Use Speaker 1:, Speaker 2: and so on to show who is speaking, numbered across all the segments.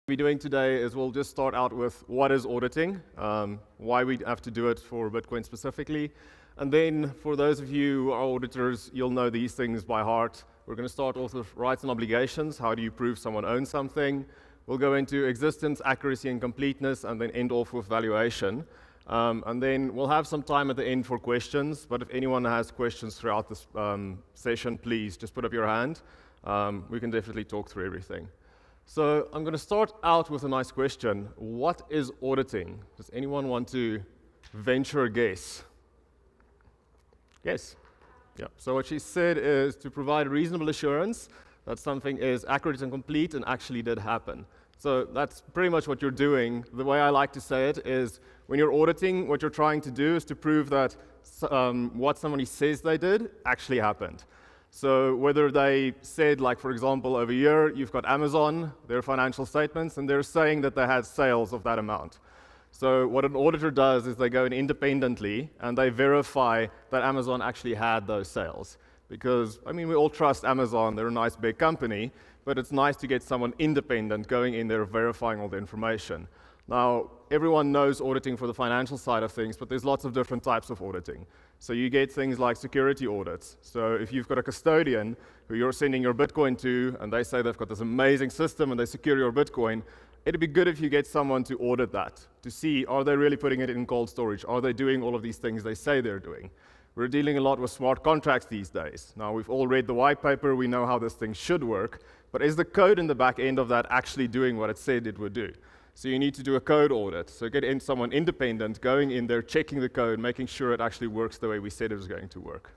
Speaker 1: We're doing today is we'll just start out with what is auditing, why we have to do it for Bitcoin specifically, and then for those of you who are auditors, you'll know these things by heart. We're going to start off with rights and obligations. How do you prove someone owns something? We'll go into existence, accuracy, and completeness, and then end off with valuation. And then we'll have some time at the end for questions, but if anyone has questions throughout this session, please just put up your hand. We can definitely talk through everything. So I'm going to start out with a nice question. What is auditing? Does anyone want to venture a guess? Yes? Yeah. So what she said is to provide reasonable assurance that something is accurate and complete and actually did happen. So that's pretty much what you're doing. The way I like to say it is when you're auditing, what you're trying to do is to prove that what somebody says they did actually happened. So whether they said, like for example, over here, you've got Amazon, their financial statements, and they're saying that they had sales of that amount. So what an auditor does is they go in independently and they verify that Amazon actually had those sales. Because, I mean, we all trust Amazon, they're a nice big company, but it's nice to get someone independent going in there verifying all the information. Now, everyone knows auditing for the financial side of things, but there's lots of different types of auditing. So you get things like security audits. So if you've got a custodian who you're sending your Bitcoin to, and they say they've got this amazing system and they secure your Bitcoin, it'd be good if you get someone to audit that, to see, are they really putting it in cold storage? Are they doing all of these things they say they're doing? We're dealing a lot with smart contracts these days. Now, we've all read the white paper, we know how this thing should work, but is the code in the back end of that actually doing what it said it would do? So you need to do a code audit. So get in someone independent, going in there, checking the code, making sure it actually works the way we said it was going to work.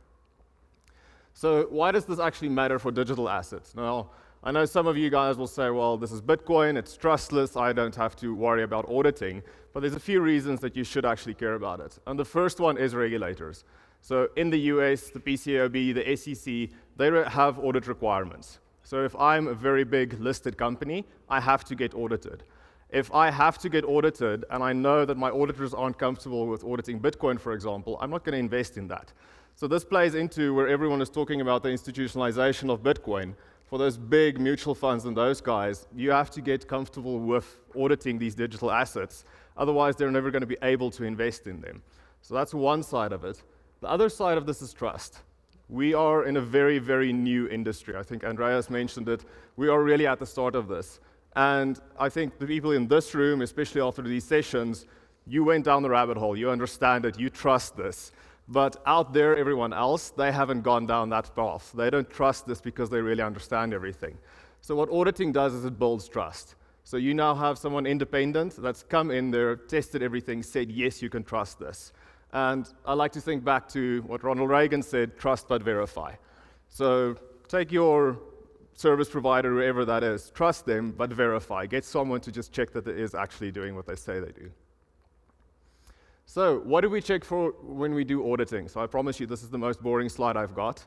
Speaker 1: So why does this actually matter for digital assets? Now, I know some of you guys will say, well, this is Bitcoin, it's trustless, I don't have to worry about auditing, but there's a few reasons that you should actually care about it. And the first one is regulators. So in the US, the PCAOB, the SEC, they have audit requirements. So if I'm a very big listed company, I have to get audited. If I have to get audited and I know that my auditors aren't comfortable with auditing Bitcoin, for example, I'm not going to invest in that. So this plays into where everyone is talking about the institutionalization of Bitcoin. For those big mutual funds and those guys, you have to get comfortable with auditing these digital assets. Otherwise, they're never going to be able to invest in them. So that's one side of it. The other side of this is trust. We are in a very, very new industry. I think Andreas mentioned it. We are really at the start of this. And I think the people in this room, especially after these sessions, you went down the rabbit hole, you understand it, you trust this. But out there, everyone else, they haven't gone down that path. They don't trust this because they really understand everything. So what auditing does is it builds trust. So you now have someone independent that's come in there, tested everything, said, yes, you can trust this. And I like to think back to what Ronald Reagan said, trust but verify. So take your service provider, whoever that is, trust them, but verify. Get someone to just check that it is actually doing what they say they do. So what do we check for when we do auditing? So I promise you this is the most boring slide I've got.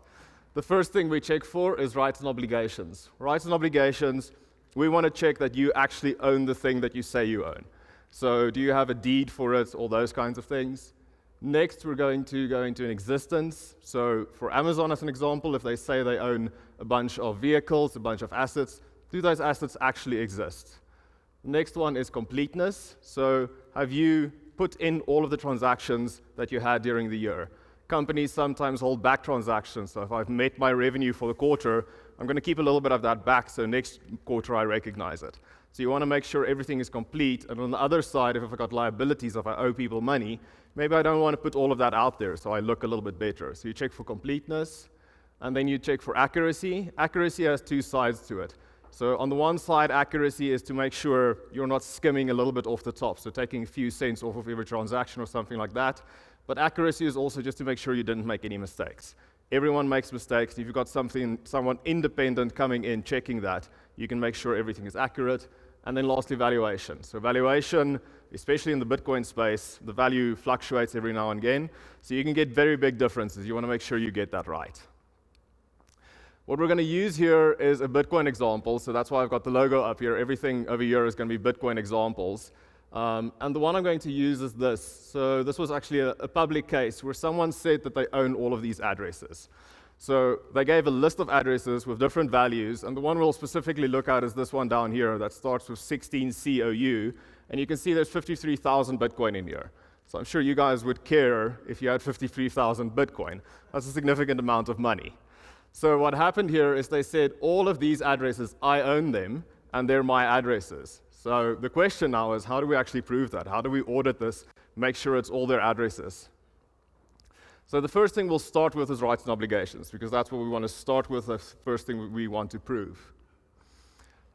Speaker 1: The first thing we check for is rights and obligations. Rights and obligations, we want to check that you actually own the thing that you say you own. So do you have a deed for it, all those kinds of things? Next, we're going to go into an existence. So for Amazon, as an example, if they say they own a bunch of vehicles, a bunch of assets, do those assets actually exist? The next one is completeness. So have you put in all of the transactions that you had during the year? Companies sometimes hold back transactions. So if I've met my revenue for the quarter, I'm going to keep a little bit of that back so next quarter I recognize it. So you want to make sure everything is complete. And on the other side, if I've got liabilities, if I owe people money, maybe I don't want to put all of that out there so I look a little bit better. So you check for completeness, and then you check for accuracy. Accuracy has two sides to it. So on the one side, accuracy is to make sure you're not skimming a little bit off the top, so taking a few cents off of every transaction or something like that. But accuracy is also just to make sure you didn't make any mistakes. Everyone makes mistakes. If you've got someone independent coming in checking that, you can make sure everything is accurate. And then lastly, valuation. So valuation, especially in the Bitcoin space, the value fluctuates every now and again. So you can get very big differences. You want to make sure you get that right. What we're going to use here is a Bitcoin example. So that's why I've got the logo up here. Everything over here is going to be Bitcoin examples. And the one I'm going to use is this. So this was actually a public case where someone said that they own all of these addresses. So they gave a list of addresses with different values, and the one we'll specifically look at is this one down here that starts with 16 COU, and you can see there's 53,000 Bitcoin in here. So I'm sure you guys would care if you had 53,000 Bitcoin. That's a significant amount of money. So what happened here is they said, all of these addresses, I own them, and they're my addresses. So the question now is, how do we actually prove that? How do we audit this, make sure it's all their addresses? So the first thing we'll start with is rights and obligations, because that's what we want to start with, the first thing we want to prove.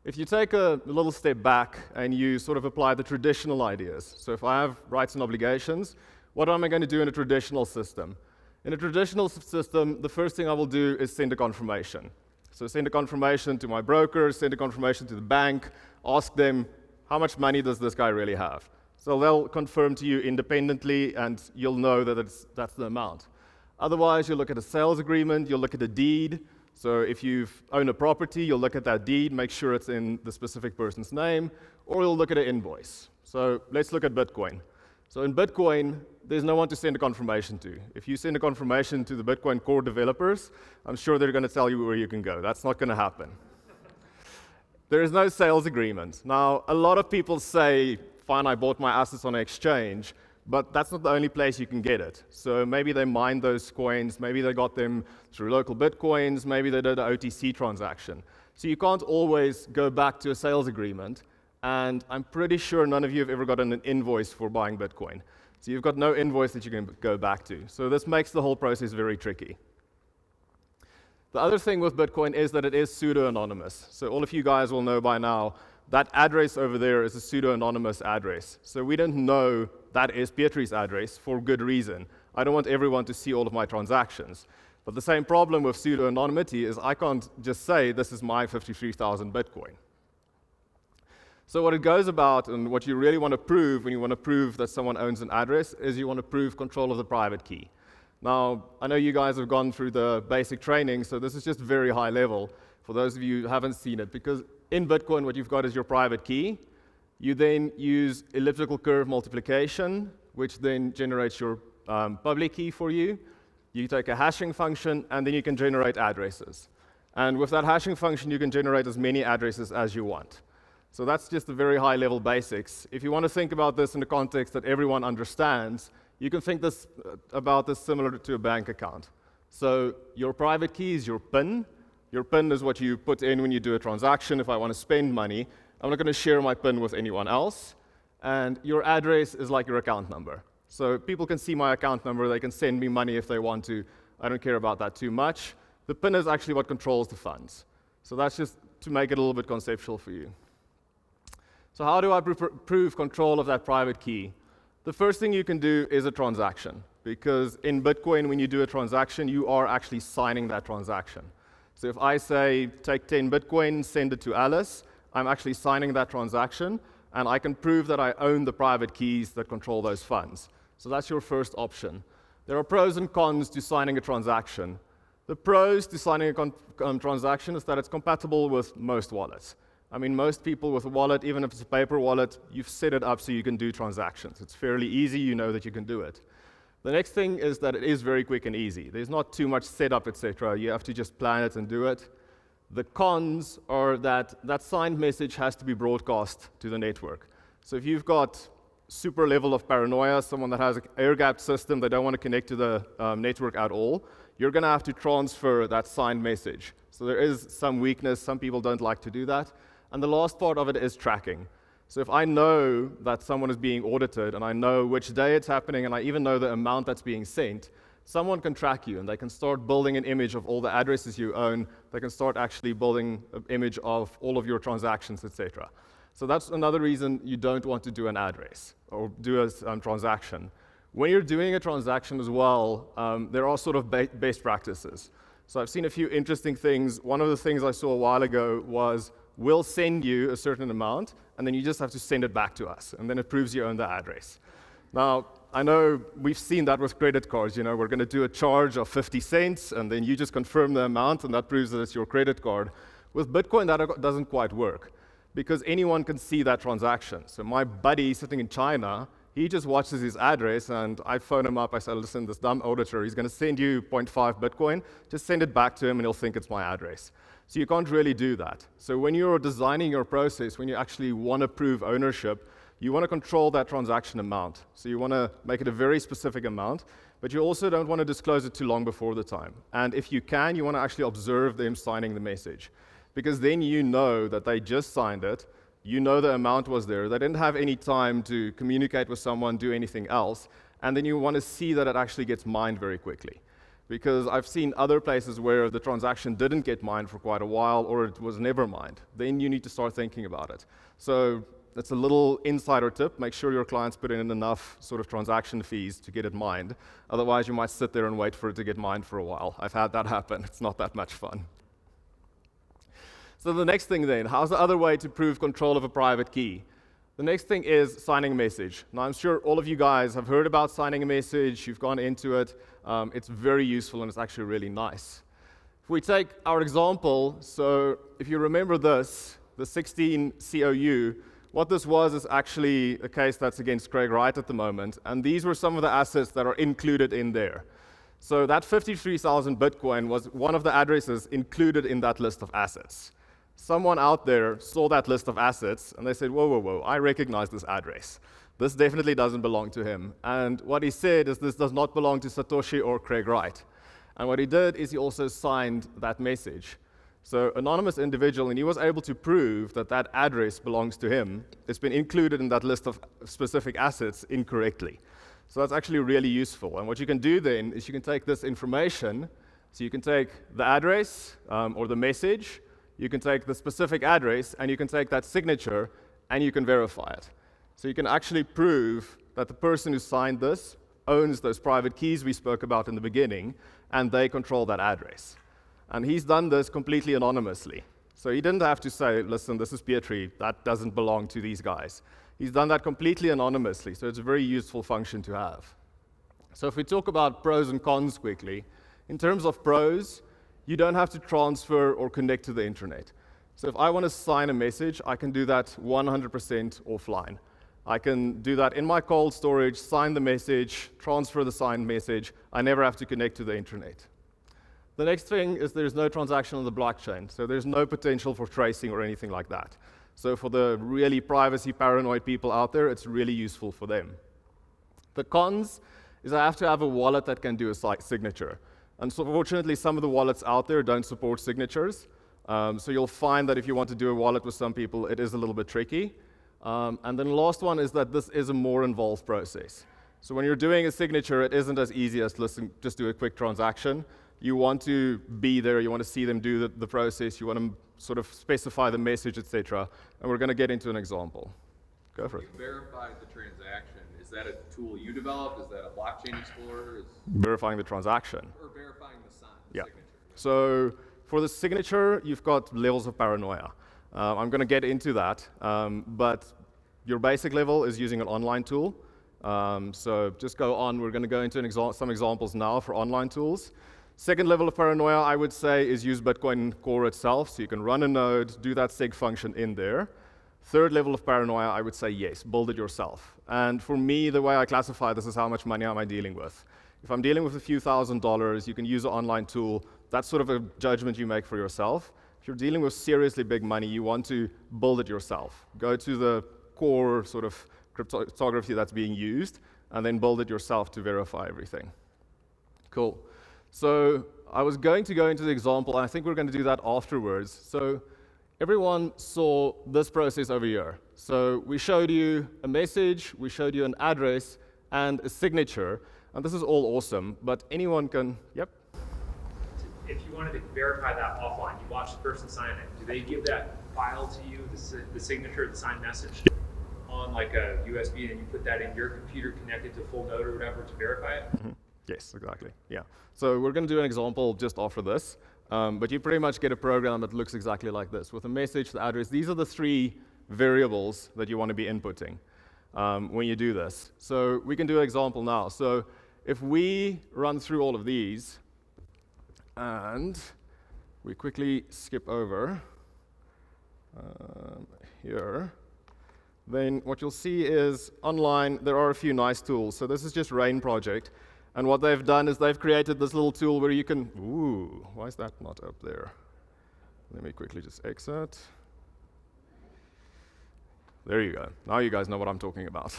Speaker 1: If you take a little step back and you sort of apply the traditional ideas, so if I have rights and obligations, what am I going to do in a traditional system? In a traditional system, the first thing I will do is send a confirmation. So send a confirmation to my broker, send a confirmation to the bank, ask them, how much money does this guy really have? So they'll confirm to you independently, and you'll know that that's the amount. Otherwise, you'll look at a sales agreement, you'll look at a deed. So if you own a property, you'll look at that deed, make sure it's in the specific person's name, or you'll look at an invoice. So let's look at Bitcoin. So in Bitcoin, there's no one to send a confirmation to. If you send a confirmation to the Bitcoin core developers, I'm sure they're going to tell you where you can go. That's not going to happen. There is no sales agreement. Now, a lot of people say, fine, I bought my assets on an exchange, but that's not the only place you can get it. So maybe they mined those coins, maybe they got them through local Bitcoins, maybe they did an OTC transaction. So you can't always go back to a sales agreement, and I'm pretty sure none of you have ever gotten an invoice for buying Bitcoin. So you've got no invoice that you can go back to. So this makes the whole process very tricky. The other thing with Bitcoin is that it is pseudo-anonymous. So all of you guys will know by now that address over there is a pseudo-anonymous address. So we don't know that is Petri's address for good reason. I don't want everyone to see all of my transactions. But the same problem with pseudo-anonymity is I can't just say this is my 53,000 Bitcoin. So what it goes about, and what you really want to prove when you want to prove that someone owns an address, is you want to prove control of the private key. Now, I know you guys have gone through the basic training, so this is just very high level for those of you who haven't seen it, because in Bitcoin what you've got is your private key. You then use elliptical curve multiplication, which then generates your public key for you. You take a hashing function, and then you can generate addresses. And with that hashing function, you can generate as many addresses as you want. So that's just the very high-level basics. If you want to think about this in the context that everyone understands, you can think about this similar to a bank account. So your private key is your PIN. Your PIN is what you put in when you do a transaction. If I want to spend money, I'm not going to share my PIN with anyone else. And your address is like your account number. So people can see my account number. They can send me money if they want to. I don't care about that too much. The PIN is actually what controls the funds. So that's just to make it a little bit conceptual for you. So how do I prove control of that private key? The first thing you can do is a transaction, because in Bitcoin, when you do a transaction, you are actually signing that transaction. So if I say, take 10 Bitcoin, send it to Alice, I'm actually signing that transaction, and I can prove that I own the private keys that control those funds. So that's your first option. There are pros and cons to signing a transaction. The pros to signing a transaction is that it's compatible with most wallets. I mean, most people with a wallet, even if it's a paper wallet, you've set it up so you can do transactions. It's fairly easy, you know that you can do it. The next thing is that it is very quick and easy. There's not too much setup, etc. You have to just plan it and do it. The cons are that that signed message has to be broadcast to the network. So if you've got super level of paranoia, someone that has an air-gapped system, they don't want to connect to the network at all, you're going to have to transfer that signed message. So there is some weakness. Some people don't like to do that. And the last part of it is tracking. So if I know that someone is being audited, and I know which day it's happening, and I even know the amount that's being sent, someone can track you, and they can start building an image of all the addresses you own. They can start actually building an image of all of your transactions, etc. So that's another reason you don't want to do an address or do a transaction. When you're doing a transaction as well, there are sort of best practices. So I've seen a few interesting things. One of the things I saw a while ago was, we'll send you a certain amount, and then you just have to send it back to us, and then it proves you own the address. Now, I know we've seen that with credit cards. You know, we're going to do a charge of 50 cents, and then you just confirm the amount, and that proves that it's your credit card. With Bitcoin, that doesn't quite work, because anyone can see that transaction. So my buddy sitting in China, He just watches his address, and I phone him up. I say, listen, this dumb auditor, he's going to send you 0.5 Bitcoin. Just send it back to him, and he'll think it's my address. So you can't really do that. So when you're designing your process, when you actually want to prove ownership, you want to control that transaction amount. So you want to make it a very specific amount, but you also don't want to disclose it too long before the time. And if you can, you want to actually observe them signing the message, because then you know that they just signed it. You know the amount was there. They didn't have any time to communicate with someone, do anything else, and then you want to see that it actually gets mined very quickly. Because I've seen other places where the transaction didn't get mined for quite a while, or it was never mined. Then you need to start thinking about it. So that's a little insider tip. Make sure your clients put in enough sort of transaction fees to get it mined. Otherwise, you might sit there and wait for it to get mined for a while. I've had that happen. It's not that much fun. So the next thing then, how's the other way to prove control of a private key? The next thing is signing a message. Now, I'm sure all of you guys have heard about signing a message. You've gone into it. It's very useful, and it's actually really nice. If we take our example, so if you remember this, the 16 COU, what this was is actually a case that's against Craig Wright at the moment, and these were some of the assets that are included in there. So that 53,000 Bitcoin was one of the addresses included in that list of assets. Someone out there saw that list of assets, and they said, whoa, whoa, whoa, I recognize this address. This definitely doesn't belong to him. And what he said is this does not belong to Satoshi or Craig Wright. And what he did is he also signed that message. So anonymous individual, and he was able to prove that that address belongs to him. It's been included in that list of specific assets incorrectly. So that's actually really useful. And what you can do then is you can take this information, so you can take the address or the message, you can take the specific address, and you can take that signature, and you can verify it. So you can actually prove that the person who signed this owns those private keys we spoke about in the beginning, and they control that address. And he's done this completely anonymously. So he didn't have to say, listen, this is Petri, that doesn't belong to these guys. He's done that completely anonymously, so it's a very useful function to have. So if we talk about pros and cons quickly, in terms of pros, you don't have to transfer or connect to the internet. So if I want to sign a message, I can do that 100% offline. I can do that in my cold storage, sign the message, transfer the signed message. I never have to connect to the internet. The next thing is there's no transaction on the blockchain, so there's no potential for tracing or anything like that. So for the really privacy paranoid people out there, it's really useful for them. The cons is I have to have a wallet that can do a signature. And so fortunately, some of the wallets out there don't support signatures. So you'll find that if you want to do a wallet with some people, it is a little bit tricky. And then the last one is that this is a more involved process. So when you're doing a signature, it isn't as easy as just do a quick transaction. You want to be there, you want to see them do the process, you want to sort of specify the message, etc. And we're going to get into an example. Go for it.
Speaker 2: You verified the transaction. Is that a tool you developed? Is that a blockchain explorer?
Speaker 1: Verifying the transaction.
Speaker 2: Or verifying the signature?
Speaker 1: So for the signature, you've got levels of paranoia. I'm going to get into that, but your basic level is using an online tool. So just go on. We're going to go into some examples now for online tools. Second level of paranoia, I would say, is use Bitcoin Core itself. So you can run a node, do that sig function in there. Third level of paranoia, I would say yes, build it yourself. And for me, the way I classify this is how much money am I dealing with. If I'm dealing with a few $1,000s, you can use an online tool. That's sort of a judgment you make for yourself. If you're dealing with seriously big money, you want to build it yourself. Go to the core sort of cryptography that's being used, and then build it yourself to verify everything. Cool. So I was going to go into the example, and I think we're going to do that afterwards. So everyone saw this process over here. So we showed you a message, we showed you an address, and a signature. And this is all awesome, but anyone can, yep?
Speaker 3: If you wanted to verify that offline, you watch the person sign it. Do they give that file to you, the signature, the signed message, on like a USB, and you put that in your computer connected to full node or whatever to verify it?
Speaker 1: Mm-hmm. Yes, exactly. Yeah. So we're going to do an example just after this, but you pretty much get a program that looks exactly like this with a message, the address. These are the three variables that you want to be inputting when you do this. So we can do an example now. So if we run through all of these, and we quickly skip over here, then what you'll see is online there are a few nice tools. So this is just Rain Project. And what they've done is they've created this little tool where you can, ooh, why is that not up there? Let me quickly just exit. There you go. Now you guys know what I'm talking about.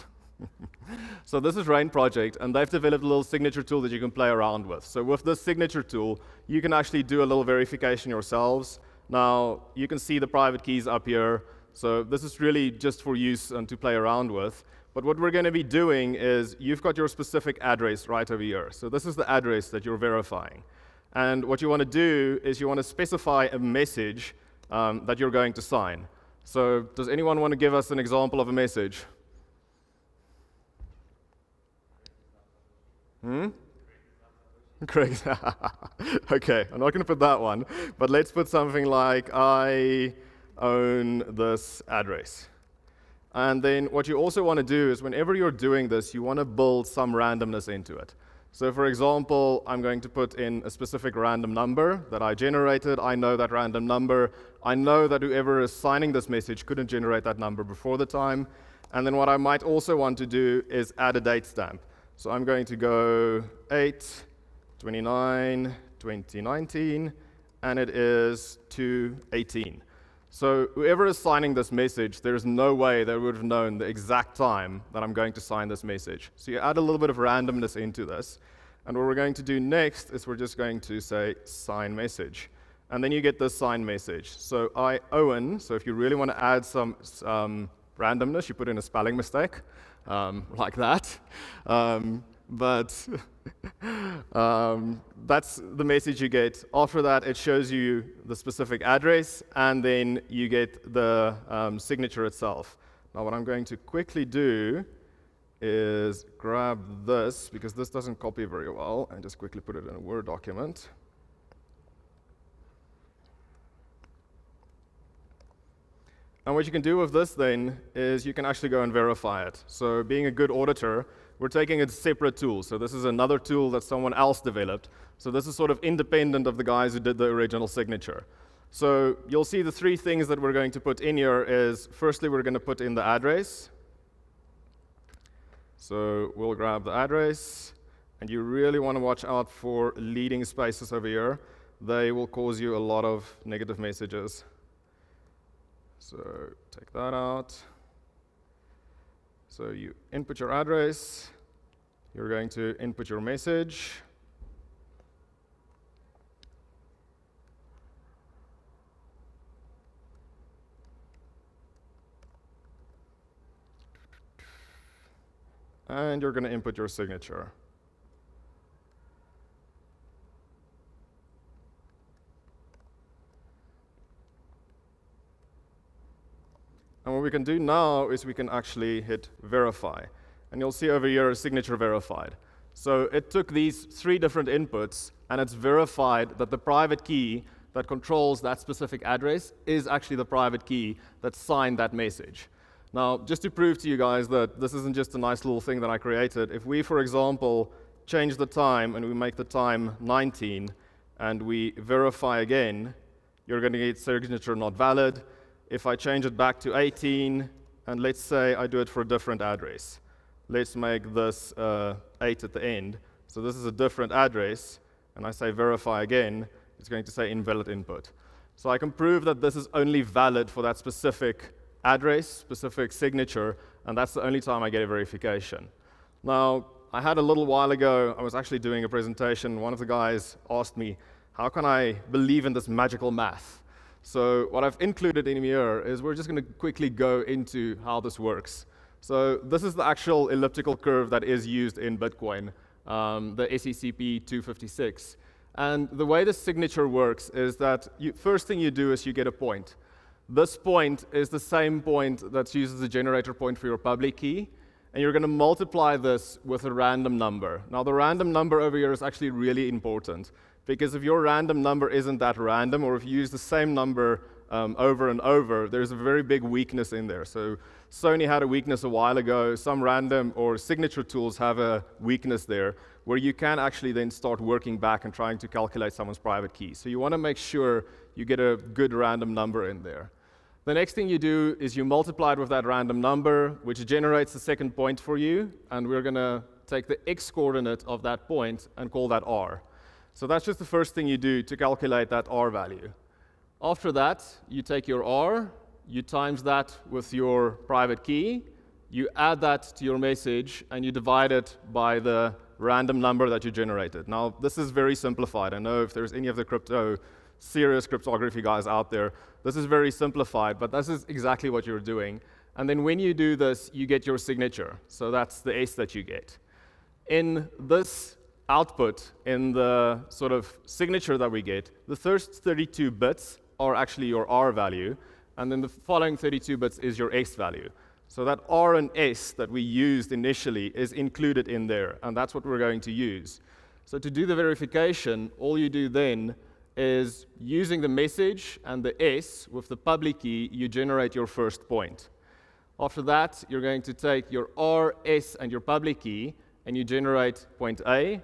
Speaker 1: So this is Rain Project, and they've developed a little signature tool that you can play around with. So with this signature tool, you can actually do a little verification yourselves. Now, you can see the private keys up here. So this is really just for use and to play around with. But what we're going to be doing is you've got your specific address right over here. So this is the address that you're verifying. And what you want to do is you want to specify a message that you're going to sign. So does anyone want to give us an example of a message? Craig. Okay, I'm not going to put that one, but let's put something like, I own this address. And then what you also want to do is whenever you're doing this, you want to build some randomness into it. So for example, I'm going to put in a specific random number that I generated. I know that random number. I know that whoever is signing this message couldn't generate that number before the time. And then what I might also want to do is add a date stamp. So I'm going to go 8/29/2019, and it is 2/18. So whoever is signing this message, there's no way they would have known the exact time that I'm going to sign this message. So you add a little bit of randomness into this. And what we're going to do next is we're just going to say sign message. And then you get this sign message. So I own, so if you really want to add some randomness, you put in a spelling mistake, like that. But that's the message you get. After that, it shows you the specific address, and then you get the signature itself. Now, what I'm going to quickly do is grab this, because this doesn't copy very well, and just quickly put it in a Word document. And what you can do with this then is you can actually go and verify it. So being a good auditor, we're taking a separate tool. So this is another tool that someone else developed. So this is sort of independent of the guys who did the original signature. So you'll see the three things that we're going to put in here is, firstly, we're going to put in the address. So we'll grab the address, and you really want to watch out for leading spaces over here. They will cause you a lot of negative messages. So take that out. So you input your address, you're going to input your message. And you're going to input your signature. And what we can do now is we can actually hit verify. And you'll see over here a signature verified. So it took these three different inputs, and it's verified that the private key that controls that specific address is actually the private key that signed that message. Now, just to prove to you guys that this isn't just a nice little thing that I created, if we, for example, change the time and we make the time 19 and we verify again, you're going to get signature not valid. If I change it back to 18, and let's say I do it for a different address. Let's make this 8 at the end. So this is a different address, and I say verify again, it's going to say invalid input. So I can prove that this is only valid for that specific address, specific signature, and that's the only time I get a verification. Now, I had a little while ago, I was actually doing a presentation, one of the guys asked me, how can I believe in this magical math? So what I've included in here is we're just going to quickly go into how this works. So this is the actual elliptical curve that is used in Bitcoin, the SECP 256. And the way the signature works is that first thing you do is you get a point. This point is the same point that's used as a generator point for your public key, and you're going to multiply this with a random number. Now, the random number over here is actually really important, because if your random number isn't that random, or if you use the same number over and over, there's a very big weakness in there. So Sony had a weakness a while ago. Some random or signature tools have a weakness there, where you can actually then start working back and trying to calculate someone's private key. So you want to make sure you get a good random number in there. The next thing you do is you multiply it with that random number, which generates the second point for you, and we're going to take the x-coordinate of that point and call that r. So that's just the first thing you do to calculate that r value. After that, you take your r, you times that with your private key, you add that to your message, and you divide it by the random number that you generated. Now, this is very simplified. I know if there's any of the serious cryptography guys out there, this is very simplified, but this is exactly what you're doing. And then when you do this, you get your signature. So that's the S that you get. In this output, in the sort of signature that we get, the first 32 bits are actually your R value, and then the following 32 bits is your S value. So that R and S that we used initially is included in there, and that's what we're going to use. So to do the verification, all you do then is using the message and the S with the public key, you generate your first point. After that, you're going to take your R, S, and your public key, and you generate point A,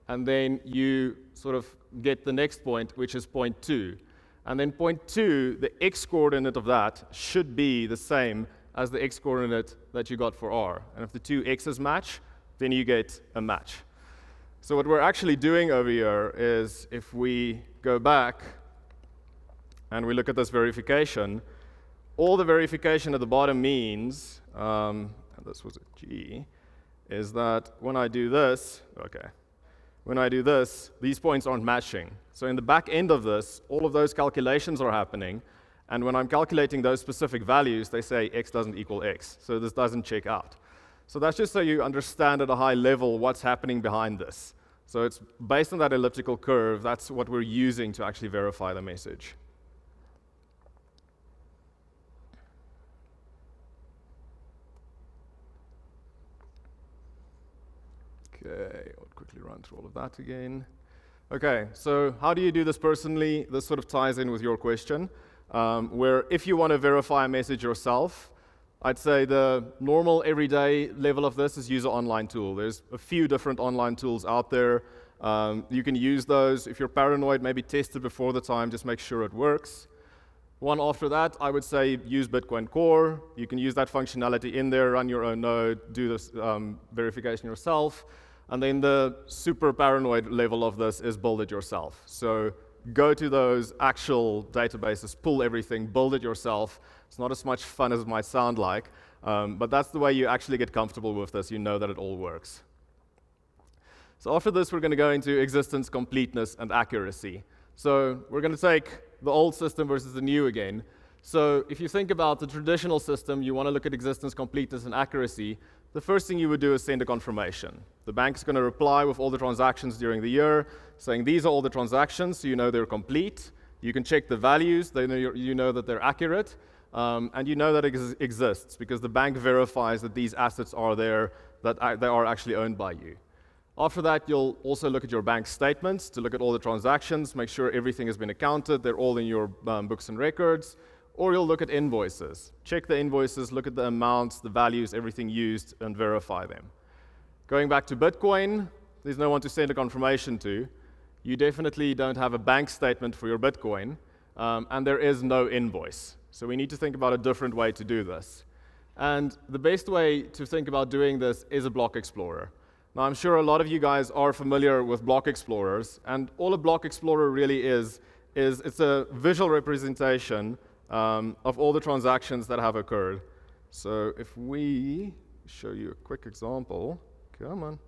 Speaker 1: and then you sort of get the next point, which is point 2. And then point 2, the x-coordinate of that should be the same as the x-coordinate that you got for R. And if the two x's match, then you get a match. So what we're actually doing over here is, if we go back and we look at this verification, all the verification at the bottom means, and this was a G, is that when I do this, these points aren't matching. So in the back end of this, all of those calculations are happening, and when I'm calculating those specific values, they say x doesn't equal x, so this doesn't check out. So that's just so you understand at a high level what's happening behind this. So it's based on that elliptical curve, that's what we're using to actually verify the message. Okay, I'll quickly run through all of that again. Okay, so how do you do this personally? This sort of ties in with your question, where if you want to verify a message yourself, I'd say the normal everyday level of this is use an online tool. There's a few different online tools out there. You can use those. If you're paranoid, maybe test it before the time, just make sure it works. One after that, I would say use Bitcoin Core. You can use that functionality in there, run your own node, do this verification yourself. And then the super paranoid level of this is build it yourself. So go to those actual databases, pull everything, build it yourself. It's not as much fun as it might sound like, but that's the way you actually get comfortable with this. You know that it all works. So after this, we're going to go into existence, completeness, and accuracy. So we're going to take the old system versus the new again. So if you think about the traditional system, you want to look at existence, completeness, and accuracy. The first thing you would do is send a confirmation. The bank's going to reply with all the transactions during the year, saying these are all the transactions, so you know they're complete. You can check the values, you know that they're accurate, and you know that it exists because the bank verifies that these assets are there, that they are actually owned by you. After that, you'll also look at your bank statements to look at all the transactions, make sure everything has been accounted, they're all in your books and records. Or you'll look at invoices. Check the invoices, look at the amounts, the values, everything used, and verify them. Going back to Bitcoin, there's no one to send a confirmation to. You definitely don't have a bank statement for your Bitcoin, and there is no invoice. So we need to think about a different way to do this. And the best way to think about doing this is a block explorer. Now, I'm sure a lot of you guys are familiar with block explorers, and all a block explorer really is it's a visual representation of all the transactions that have occurred. So if we show you a quick example, come on.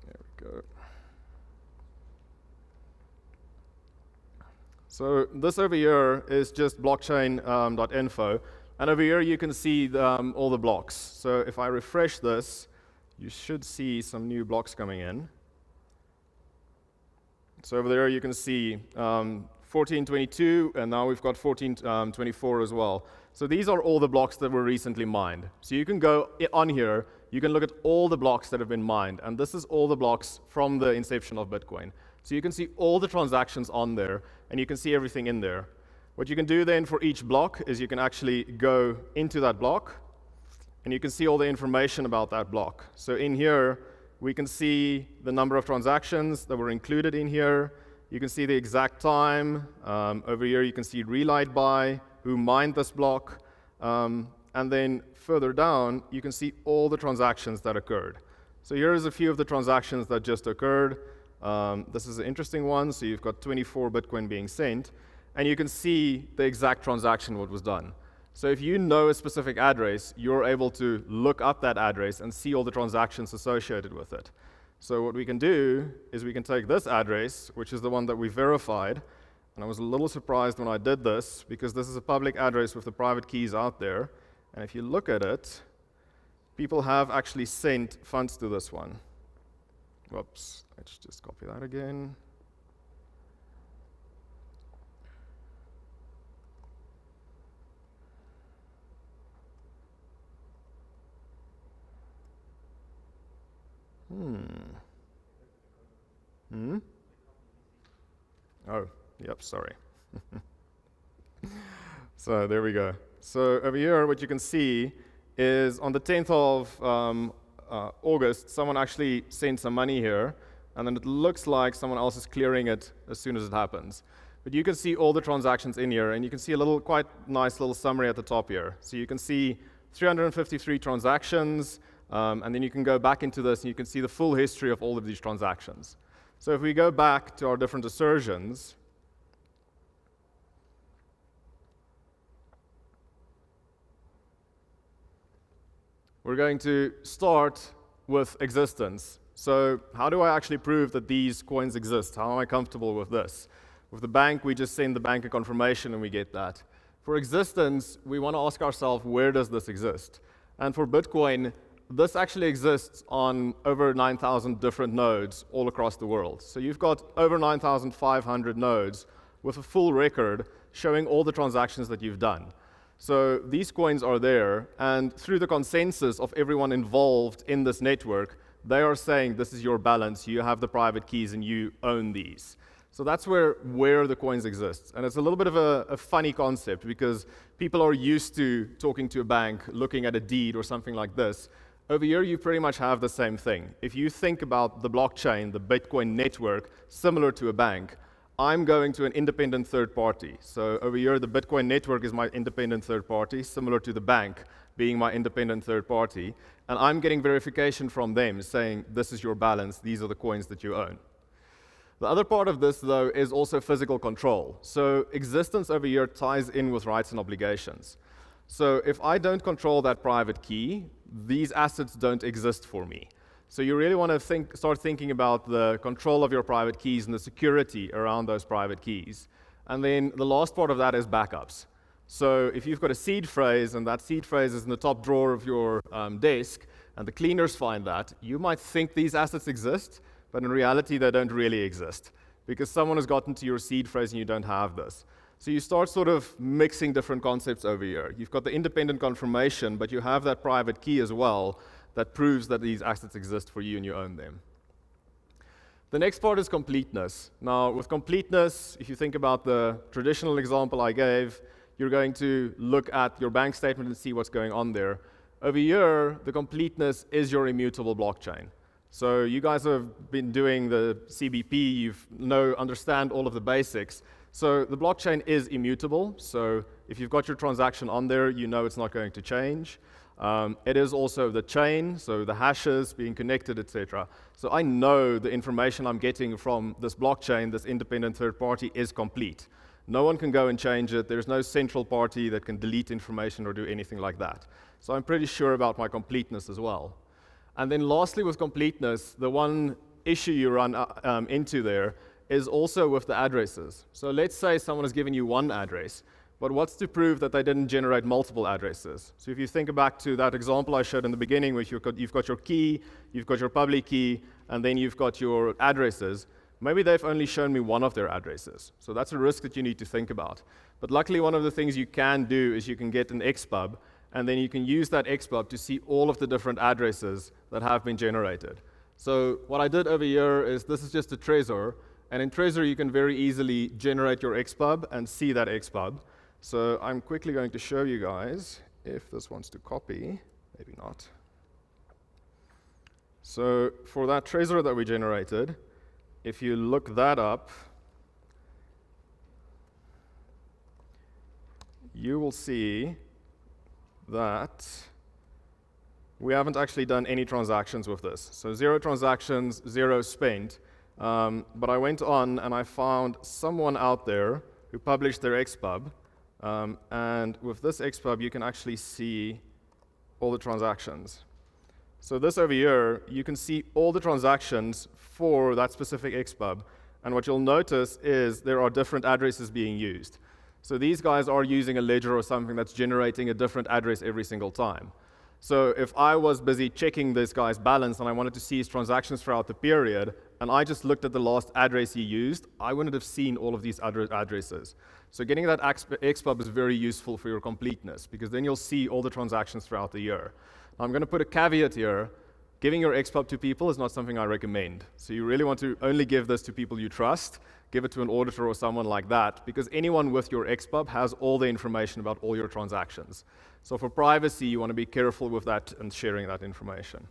Speaker 1: There we go. So this over here is just blockchain.info, and over here you can see all the blocks. So if I refresh this, you should see some new blocks coming in. So over there you can see 1422, and now we've got 1424 as well. So these are all the blocks that were recently mined. So you can go on here, you can look at all the blocks that have been mined, and this is all the blocks from the inception of Bitcoin. So you can see all the transactions on there, and you can see everything in there. What you can do then for each block is you can actually go into that block, and you can see all the information about that block. So in here, we can see the number of transactions that were included in here. You can see the exact time. Over here, you can see relied by, who mined this block. And then further down, you can see all the transactions that occurred. So here's a few of the transactions that just occurred. This is an interesting one. So you've got 24 Bitcoin being sent. And you can see the exact transaction, what was done. So if you know a specific address, you're able to look up that address and see all the transactions associated with it. So what we can do is we can take this address, which is the one that we verified, and I was a little surprised when I did this, because this is a public address with the private keys out there, and if you look at it, people have actually sent funds to this one. Whoops, let's just copy that again. Oh, yep, sorry. So there we go. So over here, what you can see is on the 10th of August, someone actually sent some money here, and then it looks like someone else is clearing it as soon as it happens. But you can see all the transactions in here, and you can see a little, quite nice little summary at the top here. So you can see 353 transactions, and then you can go back into this and you can see the full history of all of these transactions. So if we go back to our different assertions, we're going to start with existence. So how do I actually prove that these coins exist? How am I comfortable with this? With the bank, we just send the bank a confirmation and we get that. For existence, we want to ask ourselves, where does this exist? And for Bitcoin, this actually exists on over 9,000 different nodes all across the world. So you've got over 9,500 nodes with a full record showing all the transactions that you've done. So these coins are there, and through the consensus of everyone involved in this network, they are saying this is your balance, you have the private keys, and you own these. So that's where the coins exist. And it's a little bit of a funny concept because people are used to talking to a bank, looking at a deed or something like this. Over here, you pretty much have the same thing. If you think about the blockchain, the Bitcoin network, similar to a bank, I'm going to an independent third party. So over here, the Bitcoin network is my independent third party, similar to the bank being my independent third party. And I'm getting verification from them saying, this is your balance, these are the coins that you own. The other part of this, though, is also physical control. So existence over here ties in with rights and obligations. So if I don't control that private key, these assets don't exist for me. So you really want to start thinking about the control of your private keys and the security around those private keys. And then the last part of that is backups. So if you've got a seed phrase, and that seed phrase is in the top drawer of your desk, and the cleaners find that, you might think these assets exist, but in reality, they don't really exist, because someone has gotten to your seed phrase and you don't have this. So you start sort of mixing different concepts over here. You've got the independent confirmation, but you have that private key as well that proves that these assets exist for you and you own them. The next part is completeness. Now, with completeness, if you think about the traditional example I gave, you're going to look at your bank statement and see what's going on there. Over here, the completeness is your immutable blockchain. So you guys have been doing the CBP, you understand all of the basics. So the blockchain is immutable. So if you've got your transaction on there, you know it's not going to change. It is also the chain, so the hashes being connected, etc. So I know the information I'm getting from this blockchain, this independent third party, is complete. No one can go and change it. There's no central party that can delete information or do anything like that. So I'm pretty sure about my completeness as well. And then lastly, with completeness, the one issue you run into there is also with the addresses. So let's say someone has given you one address, but what's to prove that they didn't generate multiple addresses? So if you think back to that example I showed in the beginning, where you've got your key, you've got your public key, and then you've got your addresses, maybe they've only shown me one of their addresses. So that's a risk that you need to think about. But luckily, one of the things you can do is you can get an XPub, and then you can use that XPub to see all of the different addresses that have been generated. So what I did over here is this is just a Trezor, and in Trezor you can very easily generate your XPub and see that XPub. So I'm quickly going to show you guys if this wants to copy, maybe not. So for that Trezor that we generated, if you look that up, you will see that we haven't actually done any transactions with this. So 0 transactions, 0 spent. But I went on and I found someone out there who published their XPub. And with this XPub, you can actually see all the transactions. So this over here, you can see all the transactions for that specific XPub. And what you'll notice is there are different addresses being used. So these guys are using a ledger or something that's generating a different address every single time. So if I was busy checking this guy's balance and I wanted to see his transactions throughout the period, and I just looked at the last address he used, I wouldn't have seen all of these other addresses. So getting that XPub is very useful for your completeness, because then you'll see all the transactions throughout the year. Now, I'm going to put a caveat here. Giving your XPub to people is not something I recommend. So you really want to only give this to people you trust. Give it to an auditor or someone like that, because anyone with your XPub has all the information about all your transactions. So for privacy, you want to be careful with that and sharing that information.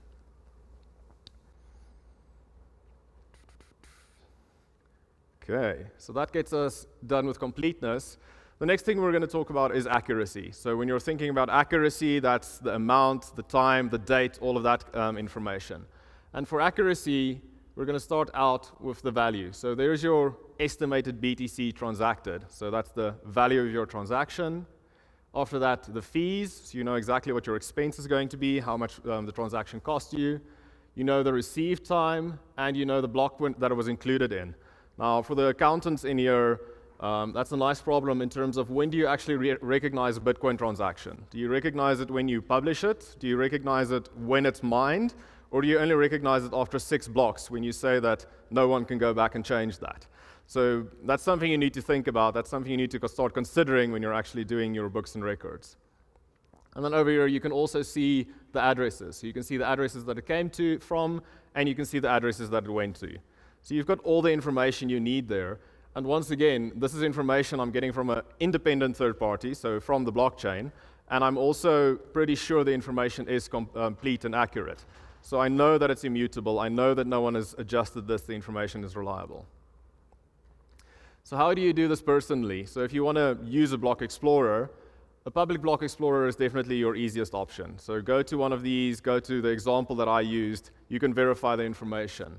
Speaker 1: Okay, so that gets us done with completeness. The next thing we're going to talk about is accuracy. So when you're thinking about accuracy, that's the amount, the time, the date, all of that information. And for accuracy, we're going to start out with the value. So there's your estimated BTC transacted. So that's the value of your transaction. After that, the fees. So you know exactly what your expense is going to be, how much the transaction cost you. You know the receive time, and you know the block that it was included in. Now, for the accountants in here, that's a nice problem in terms of when do you actually recognize a Bitcoin transaction? Do you recognize it when you publish it? Do you recognize it when it's mined? Or do you only recognize it after 6 blocks when you say that no one can go back and change that? So that's something you need to think about. That's something you need to start considering when you're actually doing your books and records. And then over here, you can also see the addresses. So you can see the addresses that it came from, and you can see the addresses that it went to. So you've got all the information you need there. And once again, this is information I'm getting from an independent third party, so from the blockchain. And I'm also pretty sure the information is complete and accurate. So I know that it's immutable. I know that no one has adjusted this. The information is reliable. So how do you do this personally? So if you want to use a block explorer, a public block explorer is definitely your easiest option. So go to one of these, go to the example that I used. You can verify the information.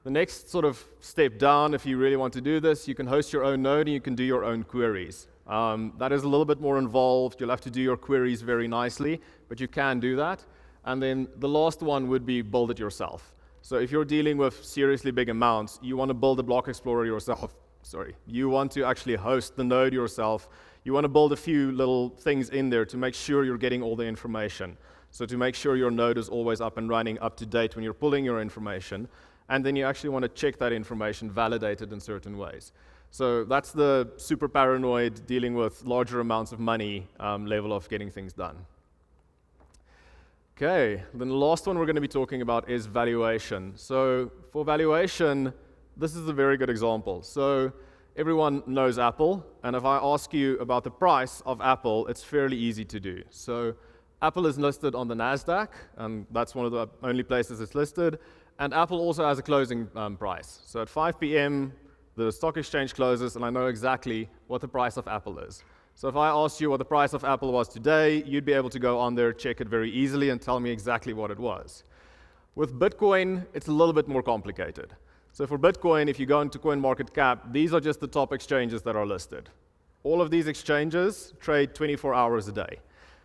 Speaker 1: The next sort of step down, if you really want to do this, you can host your own node and you can do your own queries. That is a little bit more involved. You'll have to do your queries very nicely, but you can do that. And then the last one would be build it yourself. So if you're dealing with seriously big amounts, you want to build a block explorer yourself. You want to actually host the node yourself. You want to build a few little things in there to make sure you're getting all the information. So to make sure your node is always up and running, up to date when you're pulling your information. And then you actually want to check that information, validate it in certain ways. So that's the super paranoid, dealing with larger amounts of money level of getting things done. Okay, then the last one we're going to be talking about is valuation. So for valuation, this is a very good example. So everyone knows Apple, and if I ask you about the price of Apple, it's fairly easy to do. So Apple is listed on the NASDAQ, and that's one of the only places it's listed. And Apple also has a closing price. So at 5 p.m., the stock exchange closes, and I know exactly what the price of Apple is. So if I asked you what the price of Apple was today, you'd be able to go on there, check it very easily, and tell me exactly what it was. With Bitcoin, it's a little bit more complicated. So for Bitcoin, if you go into CoinMarketCap, these are just the top exchanges that are listed. All of these exchanges trade 24 hours a day.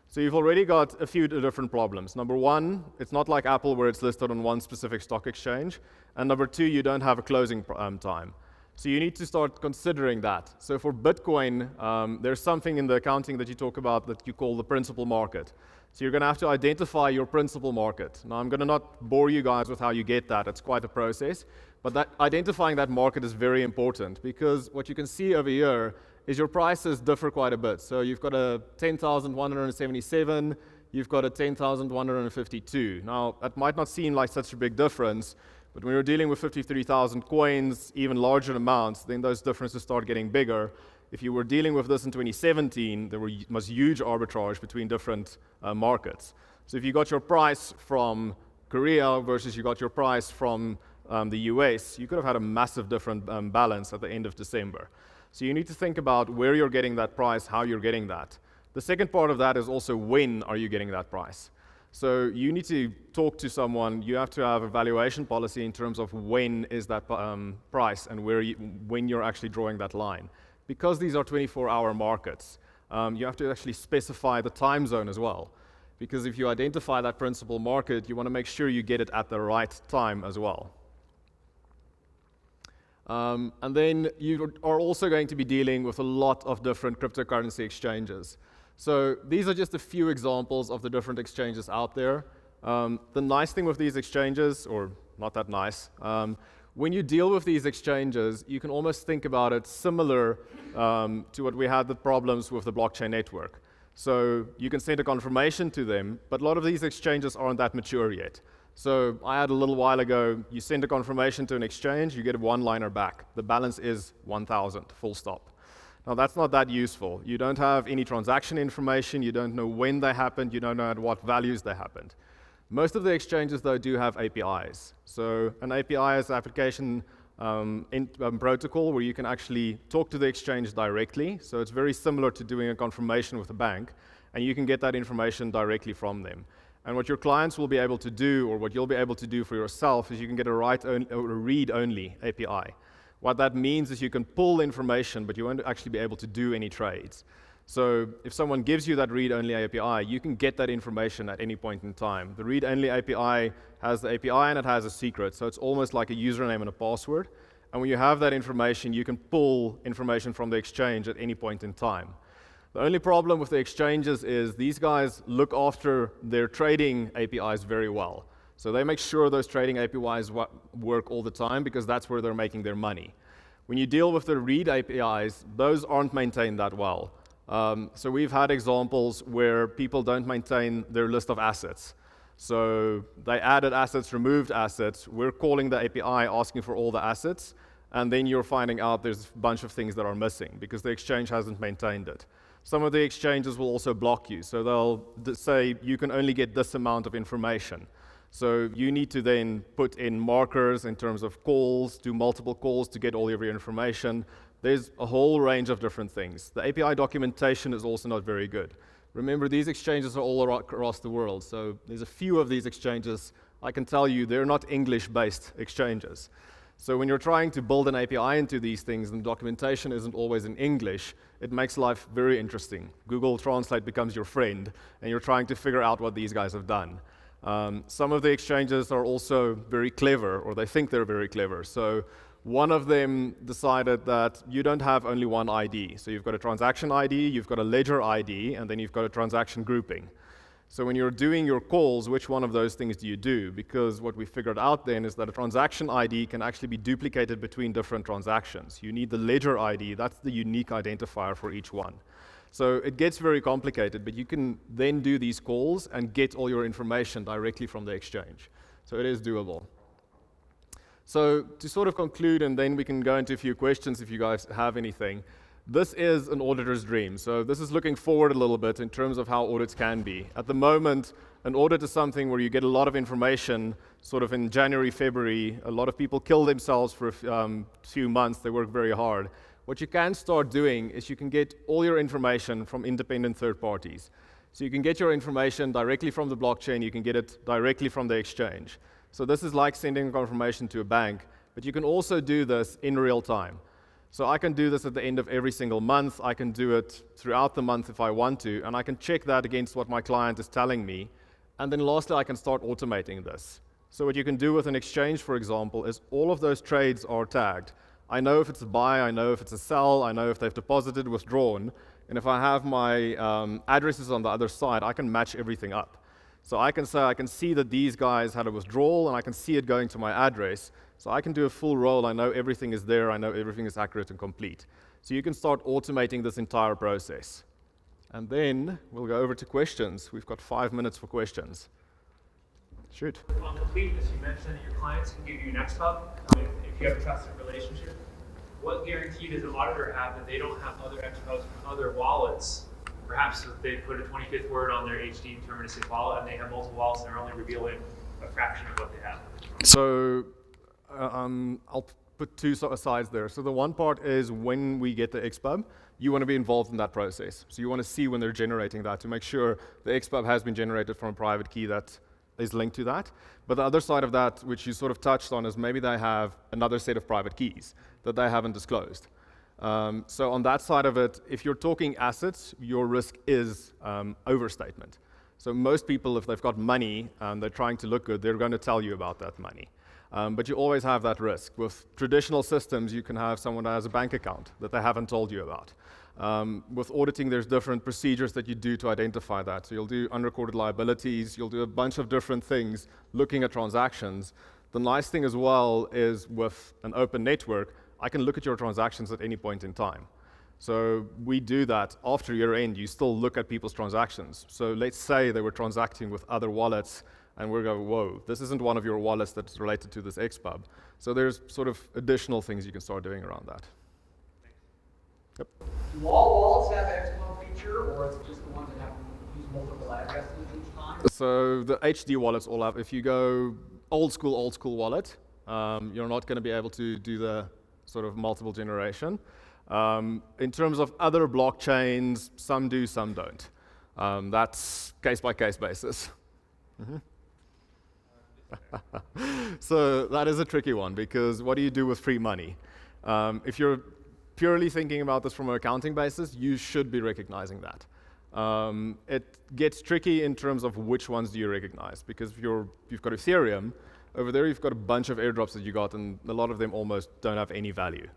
Speaker 1: So you've already got a few different problems. Number one, it's not like Apple where it's listed on one specific stock exchange. And number two, you don't have a closing time. So you need to start considering that. So for Bitcoin, there's something in the accounting that you talk about that you call the principal market. So you're going to have to identify your principal market. Now, I'm going to not bore you guys with how you get that. It's quite a process. But identifying that market is very important, because what you can see over here is your prices differ quite a bit. So you've got a 10,177, you've got a 10,152. Now, that might not seem like such a big difference, but when you're dealing with 53,000 coins, even larger amounts, then those differences start getting bigger. If you were dealing with this in 2017, there was huge arbitrage between different markets. So if you got your price from Korea versus you got your price from the US, you could have had a massive different balance at the end of December. So you need to think about where you're getting that price, how you're getting that. The second part of that is also when are you getting that price. So you need to talk to someone. You have to have a valuation policy in terms of when is that price and when you're actually drawing that line. Because these are 24-hour markets, you have to actually specify the time zone as well. Because if you identify that principal market, you want to make sure you get it at the right time as well. And then you are also going to be dealing with a lot of different cryptocurrency exchanges. So these are just a few examples of the different exchanges out there. The nice thing with these exchanges, or not that nice, when you deal with these exchanges, you can almost think about it similar to what we had the problems with the blockchain network. So you can send a confirmation to them, but a lot of these exchanges aren't that mature yet. So I had a little while ago, you send a confirmation to an exchange, you get a one-liner back. The balance is 1,000, full stop. Now that's not that useful. You don't have any transaction information, you don't know when they happened, you don't know at what values they happened. Most of the exchanges though do have APIs. So an API is an application protocol where you can actually talk to the exchange directly. So it's very similar to doing a confirmation with a bank, and you can get that information directly from them. And what your clients will be able to do, or what you'll be able to do for yourself, is you can get a read-only API. What that means is you can pull information, but you won't actually be able to do any trades. So if someone gives you that read-only API, you can get that information at any point in time. The read-only API has the API and it has a secret, so it's almost like a username and a password. And when you have that information, you can pull information from the exchange at any point in time. The only problem with the exchanges is these guys look after their trading APIs very well. So they make sure those trading APIs work all the time because that's where they're making their money. When you deal with the read APIs, those aren't maintained that well. So we've had examples where people don't maintain their list of assets. So they added assets, removed assets. We're calling the API, asking for all the assets, and then you're finding out there's a bunch of things that are missing because the exchange hasn't maintained it. Some of the exchanges will also block you. So they'll say you can only get this amount of information. So you need to then put in markers in terms of calls, do multiple calls to get all of your information. There's a whole range of different things. The API documentation is also not very good. Remember, these exchanges are all across the world, so there's a few of these exchanges. I can tell you they're not English-based exchanges. So when you're trying to build an API into these things and the documentation isn't always in English, it makes life very interesting. Google Translate becomes your friend, and you're trying to figure out what these guys have done. Some of the exchanges are also very clever, or they think they're very clever. So one of them decided that you don't have only one ID. So you've got a transaction ID, you've got a ledger ID, and then you've got a transaction grouping. So when you're doing your calls, which one of those things do you do? Because what we figured out then is that a transaction ID can actually be duplicated between different transactions. You need the ledger ID, that's the unique identifier for each one. So it gets very complicated, but you can then do these calls and get all your information directly from the exchange. So it is doable. So to sort of conclude, and then we can go into a few questions if you guys have anything. This is an auditor's dream. So this is looking forward a little bit in terms of how audits can be. At the moment, an audit is something where you get a lot of information sort of in January, February. A lot of people kill themselves for a few months. They work very hard. What you can start doing is you can get all your information from independent third parties. So you can get your information directly from the blockchain. You can get it directly from the exchange. So this is like sending a confirmation to a bank, but you can also do this in real time. So I can do this at the end of every single month. I can do it throughout the month if I want to, and I can check that against what my client is telling me. And then lastly, I can start automating this. So what you can do with an exchange, for example, is all of those trades are tagged. I know if it's a buy, I know if it's a sell, I know if they've deposited, withdrawn, and if I have my addresses on the other side, I can match everything up. So I can say I can see that these guys had a withdrawal, and I can see it going to my address. So I can do a full roll. I know everything is there. I know everything is accurate and complete. So you can start automating this entire process. And then we'll go over to questions. We've got 5 minutes for questions. Shoot.
Speaker 3: On completeness, you mentioned that your clients can give you an XPub if you have a trusted relationship. What guarantee does an auditor have that they don't have other XPubs from other wallets? Perhaps if they put a 25th word on their HD deterministic wallet and they have multiple wallets and they're only revealing a fraction of what they have.
Speaker 1: So I'll put two sides there. So the one part is when we get the XPub, you want to be involved in that process. So you want to see when they're generating that to make sure the XPub has been generated from a private key that is linked to that. But the other side of that, which you sort of touched on, is maybe they have another set of private keys that they haven't disclosed. So on that side of it, if you're talking assets, your risk is overstatement. So most people, if they've got money and they're trying to look good, they're going to tell you about that money. But you always have that risk. With traditional systems, you can have someone that has a bank account that they haven't told you about. With auditing, there's different procedures that you do to identify that. So you'll do unrecorded liabilities, you'll do a bunch of different things looking at transactions. The nice thing as well is with an open network, I can look at your transactions at any point in time. So we do that after year end, you still look at people's transactions. So let's say they were transacting with other wallets and we're going, whoa, this isn't one of your wallets that's related to this XPub. So there's sort of additional things you can start doing around that. Yep.
Speaker 4: Do all wallets have XPub feature, or is it just the ones that have to use multiple addresses each time?
Speaker 1: So the HD wallets all have, if you go old school wallet, you're not going to be able to do the sort of multiple generation. In terms of other blockchains, some do, some don't. That's case-by-case basis. Mm-hmm. So that is a tricky one, because what do you do with free money? If you're purely thinking about this from an accounting basis, you should be recognizing that. It gets tricky in terms of which ones do you recognize, because if you've got Ethereum, over there you've got a bunch of airdrops that you got, and a lot of them almost don't have any value.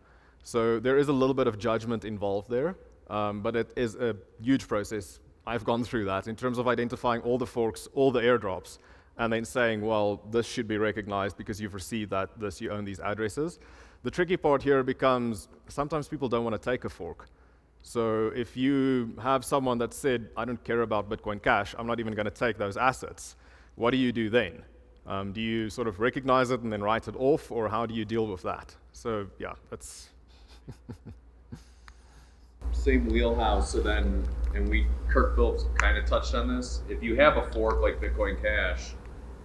Speaker 1: So there is a little bit of judgment involved there, but it is a huge process. I've gone through that in terms of identifying all the forks, all the airdrops, and then saying, well, this should be recognized because you've received that, you own these addresses. The tricky part here becomes sometimes people don't want to take a fork. So if you have someone that said, I don't care about Bitcoin Cash, I'm not even going to take those assets, what do you do then? Do you sort of recognize it and then write it off, or how do you deal with that? So yeah, that's...
Speaker 2: Same wheelhouse. So then, and Kirk Phillips kind of touched on this. If you have a fork like Bitcoin Cash,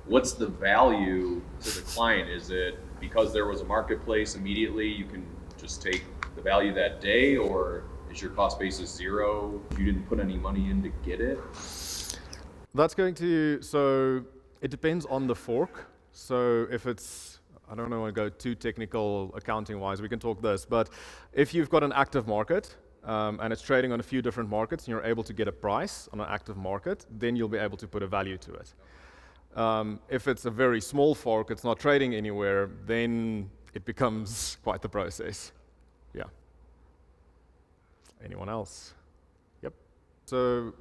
Speaker 2: what's the value to the client? Is it because there was a marketplace immediately, you can just take the value that day, or is your cost basis zero if you didn't put any money in to get it?
Speaker 1: That's going to, so it depends on the fork. So if it's, I don't want to go too technical accounting-wise, we can talk this, but if you've got an active market, and it's trading on a few different markets, and you're able to get a price on an active market, then you'll be able to put a value to it. If it's a very small fork, it's not trading anywhere, then it becomes quite the process. Yeah. Anyone else? Yep. So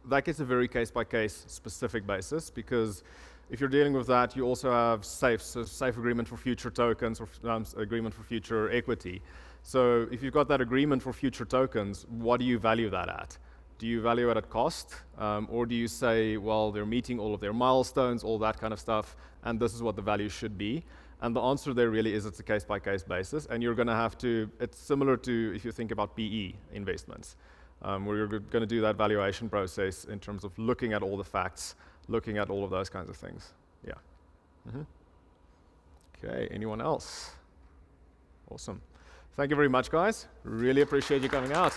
Speaker 1: that gets a very case-by-case specific basis, because if you're dealing with that, you also have SAFE, so safe agreement for future tokens, or agreement for future equity. So if you've got that agreement for future tokens, what do you value that at? Do you value it at cost? Or do you say, well, they're meeting all of their milestones, all that kind of stuff, and this is what the value should be? And the answer there really is it's a case-by-case basis, and you're going to have to, it's similar to if you think about PE investments, where you're going to do that valuation process in terms of looking at all the facts, looking at all of those kinds of things. Yeah. Mm-hmm. Okay, anyone else? Awesome. Thank you very much, guys. Really appreciate you coming out.